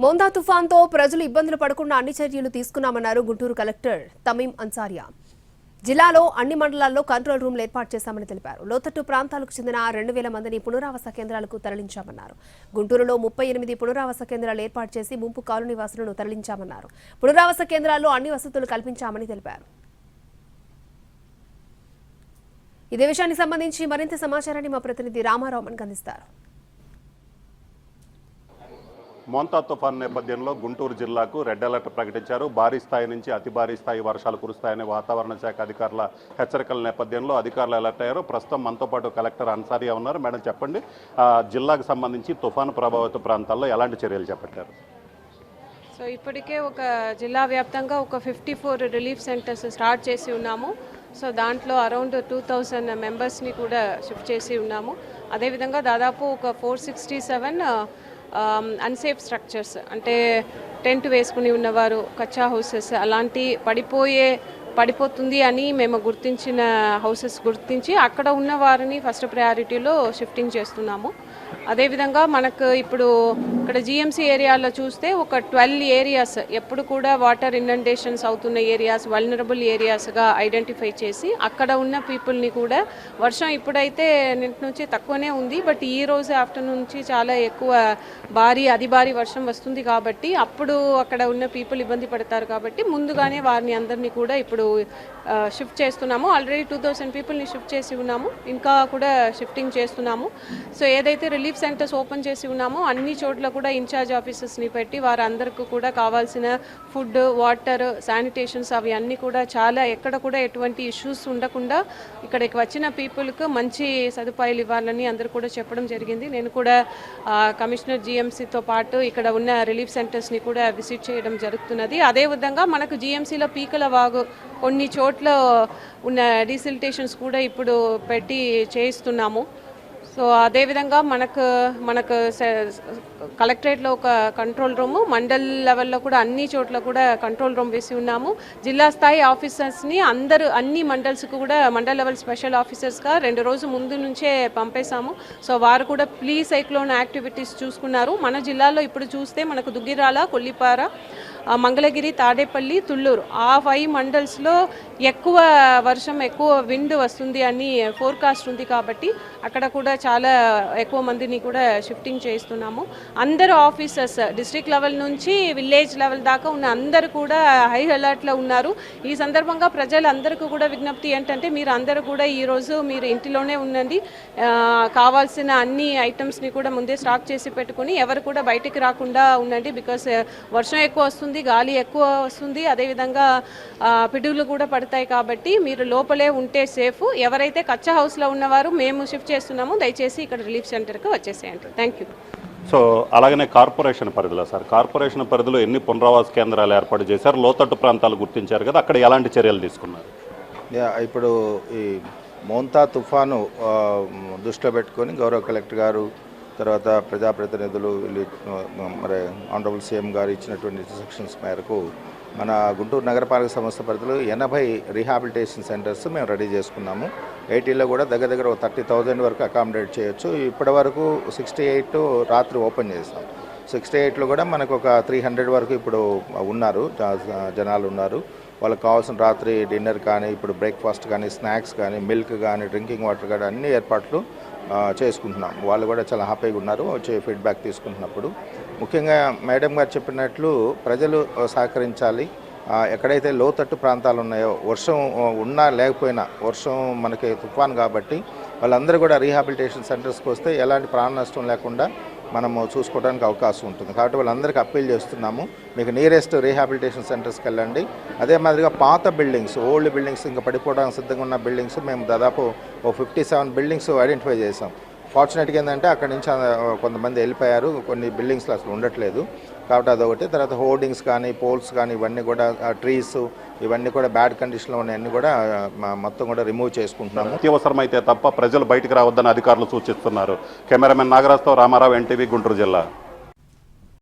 మోందా తుఫాన్తో ప్రజలు ఇబ్బందులు పడకుండా అన్ని చర్యలు తీసుకున్నామన్నారు గుంటూరు కలెక్టర్ తమీం అన్సారియా. జిల్లాలో అన్ని మండలాల్లో కంట్రోల్ రూమ్లు ఏర్పాటు చేశామని తెలిపారు. లోతట్టు ప్రాంతాలకు చెందిన 2000 మందిని పునరావాస కేంద్రాలకు తరలించామన్నారు. గుంటూరులో 38 పునరావాస కేంద్రాలు ఏర్పాటు చేసి ముంపు కాలనీ వాసులను తరలించామన్నారు. పునరావాస కేంద్రాల్లో అన్ని వసతులు కల్పించామని తెలిపారు. ఇదే విషయానికి సంబంధించి మరింత సమాచారాన్ని మా ప్రతినిధి రామారావు మనకు అందిస్తారు. మోంతా తుఫాన్ నేపథ్యంలో గుంటూరు జిల్లాకు రెడ్ అలర్ట్ ప్రకటించారు. భారీ స్థాయి నుంచి అతి భారీ స్థాయి వర్షాలు కురుస్తాయని వాతావరణ శాఖ అధికారుల హెచ్చరికల నేపథ్యంలో అధికారులు అలర్ట్ అయ్యారు. ప్రస్తుతం మనతో పాటు కలెక్టర్ అన్సారియా ఉన్నారు. మేడం చెప్పండి, జిల్లాకు సంబంధించి తుఫాను ప్రభావిత ప్రాంతాల్లో ఎలాంటి చర్యలు చేపట్టారు? సో ఇప్పటికే ఒక జిల్లా వ్యాప్తంగా ఒక 54 రిలీఫ్ సెంటర్స్ స్టార్ట్ చేసి ఉన్నాము. సో దాంట్లో అరౌండ్ 2000 మెంబర్స్ని కూడా షిఫ్ట్ చేసి ఉన్నాము. అదేవిధంగా దాదాపు ఒక 467 అన్సేఫ్ స్ట్రక్చర్స్ అంటే టెంట్ వేసుకుని ఉన్నవారు, కచ్చా హౌసెస్ అలాంటి పడిపోతుంది అని మేము గుర్తించిన హౌసెస్ గుర్తించి అక్కడ ఉన్న వారిని ఫస్ట్ ప్రయారిటీలో షిఫ్టింగ్ చేస్తున్నాము. అదేవిధంగా మనకు ఇప్పుడు ఇక్కడ జిఎంసీ ఏరియాలో చూస్తే ఒక 12 ఏరియాస్ ఎప్పుడు కూడా వాటర్ ఇన్నండేషన్స్ అవుతున్న ఏరియాస్, వల్నరబుల్ ఏరియాస్గా ఐడెంటిఫై చేసి అక్కడ ఉన్న పీపుల్ని కూడా వర్షం ఇప్పుడైతే నిన్నటి నుంచి తక్కువనే ఉంది, బట్ ఈ రోజు ఆఫ్టర్నూన్ నుంచి చాలా ఎక్కువ అతి భారీ వర్షం వస్తుంది కాబట్టి అప్పుడు అక్కడ ఉన్న పీపుల్ ఇబ్బంది పడతారు కాబట్టి ముందుగానే వారిని అందరినీ కూడా ఇప్పుడు షిఫ్ట్ చేస్తున్నాము. ఆల్రెడీ 2000 పీపుల్ని షిఫ్ట్ చేసి ఉన్నాము, ఇంకా కూడా షిఫ్టింగ్ చేస్తున్నాము. సో ఏదైతే రిలీఫ్ సెంటర్స్ ఓపెన్ చేసి ఉన్నామో అన్ని చోట్ల కూడా ఇన్ఛార్జ్ ఆఫీసర్స్ని పెట్టి వారందరికీ కూడా కావాల్సిన ఫుడ్, వాటర్, శానిటేషన్స్ అవి అన్నీ కూడా చాలా ఎక్కడ కూడా ఎటువంటి ఇష్యూస్ ఉండకుండా ఇక్కడికి వచ్చిన పీపుల్కి మంచి సదుపాయాలు ఇవ్వాలని అందరూ కూడా చెప్పడం జరిగింది. నేను కూడా కమిషనర్ జిఎంసీతో పాటు ఇక్కడ ఉన్న రిలీఫ్ సెంటర్స్ని కూడా విజిట్ చేయడం జరుగుతున్నది. అదేవిధంగా మనకు జిఎంసీలో పీకల వాగు కొన్ని చోట్ల ఉన్న డీసిల్టేషన్స్ కూడా ఇప్పుడు పెట్టి చేయిస్తున్నాము. సో అదేవిధంగా మనకు కలెక్టరేట్లో ఒక కంట్రోల్ రూము, మండల్ లెవెల్లో కూడా అన్ని చోట్ల కూడా కంట్రోల్ రూమ్ వేసి ఉన్నాము. జిల్లా స్థాయి ఆఫీసర్స్ని అన్ని మండల్స్కి కూడా మండల్ లెవెల్ స్పెషల్ ఆఫీసర్స్గా 2 రోజుల ముందు నుంచే పంపేశాము. సో వారు కూడా ప్రీ సైక్లోన్ యాక్టివిటీస్ చూసుకున్నారు. మన జిల్లాలో ఇప్పుడు చూస్తే మనకు దుగ్గిరాల, కొల్లిపార, మంగళగిరి, తాడేపల్లి, తుళ్ళూరు ఆ 5 మండల్స్లో ఎక్కువ వర్షం, ఎక్కువ విండ్ వస్తుంది అని ఫోర్కాస్ట్ ఉంది కాబట్టి అక్కడ కూడా చాలా ఎక్కువ మందిని కూడా షిఫ్టింగ్ చేస్తున్నాము. అందరూ ఆఫీసర్స్ డిస్ట్రిక్ట్ లెవెల్ నుంచి విలేజ్ లెవెల్ దాకా ఉన్న అందరూ కూడా హై అలర్ట్లో ఉన్నారు. ఈ సందర్భంగా ప్రజలందరికీ కూడా విజ్ఞప్తి ఏంటంటే మీరు అందరూ కూడా ఈరోజు మీరు ఇంటిలోనే ఉండండి. కావాల్సిన అన్ని ఐటమ్స్ని కూడా ముందే స్టాక్ చేసి పెట్టుకుని ఎవరు కూడా బయటికి రాకుండా ఉండండి. బికాస్ వర్షం ఎక్కువ వస్తుంది, గాలి ఎక్కువ వస్తుంది, అదేవిధంగా పిడుగులు కూడా పడతాయి కాబట్టి మీరు లోపలే ఉంటే సేఫ్. ఎవరైతే కచ్చా హౌస్లో ఉన్నవారు మేము షిఫ్ట్ చేస్తున్నామో దయచేసి ఇక్కడ రిలీఫ్ సెంటర్కి వచ్చేసేయండి. Thank you. సో అలాగనే కార్పొరేషన్ పరిధిలో కార్పొరేషన్ పరిధిలో ఎన్ని పునరావాస కేంద్రాలు ఏర్పాటు చేశారు? లోతట్టు ప్రాంతాలు గుర్తించారు కదా, అక్కడ ఎలాంటి చర్యలు తీసుకున్నారు? ఇప్పుడు ఈ మోంతా తుఫాను దృష్టిలో పెట్టుకొని గౌరవ కలెక్టర్ గారు, తర్వాత ప్రజాప్రతినిధులు, మరి ఆనరబుల్ సీఎం గారు ఇచ్చినటువంటి ఇన్స్ట్రక్షన్స్ మేరకు మన గుంటూరు నగరపాలక సంస్థ పరిధిలో 80 రీహాబిలిటేషన్ సెంటర్స్ మేము రెడీ చేసుకున్నాము. 80లో కూడా దగ్గర ఒక 30,000 వరకు అకామిడేట్ చేయొచ్చు. ఇప్పటి వరకు 68 రాత్రి ఓపెన్ చేస్తాం. 68లో కూడా మనకు ఒక 300 వరకు ఇప్పుడు ఉన్నారు, జనాలు ఉన్నారు. వాళ్ళకి కావాల్సిన రాత్రి డిన్నర్ కానీ, ఇప్పుడు బ్రేక్ఫాస్ట్ కానీ, స్నాక్స్ కానీ, మిల్క్ కానీ, డ్రింకింగ్ వాటర్ కానీ అన్ని ఏర్పాట్లు చేసుకుంటున్నాం. వాళ్ళు కూడా చాలా హ్యాపీగా ఉన్నారు వచ్చే ఫీడ్బ్యాక్ తీసుకుంటున్నప్పుడు. ముఖ్యంగా మేడం గారు చెప్పినట్లు ప్రజలు సహకరించాలి. ఎక్కడైతే లోతట్టు ప్రాంతాలు ఉన్నాయో, వర్షం ఉన్నా లేకపోయినా, వర్షం మనకి తుఫాన్ కాబట్టి వాళ్ళందరూ కూడా రీహాబిలిటేషన్ సెంటర్స్కి వస్తే ఎలాంటి ప్రాణ నష్టం లేకుండా మనము చూసుకోవడానికి అవకాశం ఉంటుంది. కాబట్టి వాళ్ళందరికీ అప్పీల్ చేస్తున్నాము, మీకు నియరెస్ట్ రీహాబిలిటేషన్ సెంటర్స్కి వెళ్ళండి. అదే మాదిరిగా పాత బిల్డింగ్స్, ఓల్డ్ బిల్డింగ్స్, ఇంకా పడిపోవడానికి సిద్ధంగా ఉన్న బిల్డింగ్స్ మేము దాదాపు 57 బిల్డింగ్స్ ఐడెంటిఫై చేసాం. ఫార్చునేట్గా ఏంటంటే అక్కడి నుంచి కొంతమంది వెళ్ళిపోయారు, కొన్ని బిల్డింగ్స్లో అసలు ఉండట్లేదు కాబట్టి అదొకటి. తర్వాత హోర్డింగ్స్ కానీ, పోల్స్ కానీ, ఇవన్నీ కూడా ట్రీస్ ఇవన్నీ కూడా బ్యాడ్ కండిషన్లో ఉన్నాయన్నీ కూడా మొత్తం కూడా రిమూవ్ చేసుకుంటున్నాము. అత్యవసరమైతే తప్ప ప్రజలు బయటికి రావద్దని అధికారులు సూచిస్తున్నారు. కెమెరామెన్ నాగరాజ్తో రామారావు, ఎన్టీవీ, గుంటూరు జిల్లా.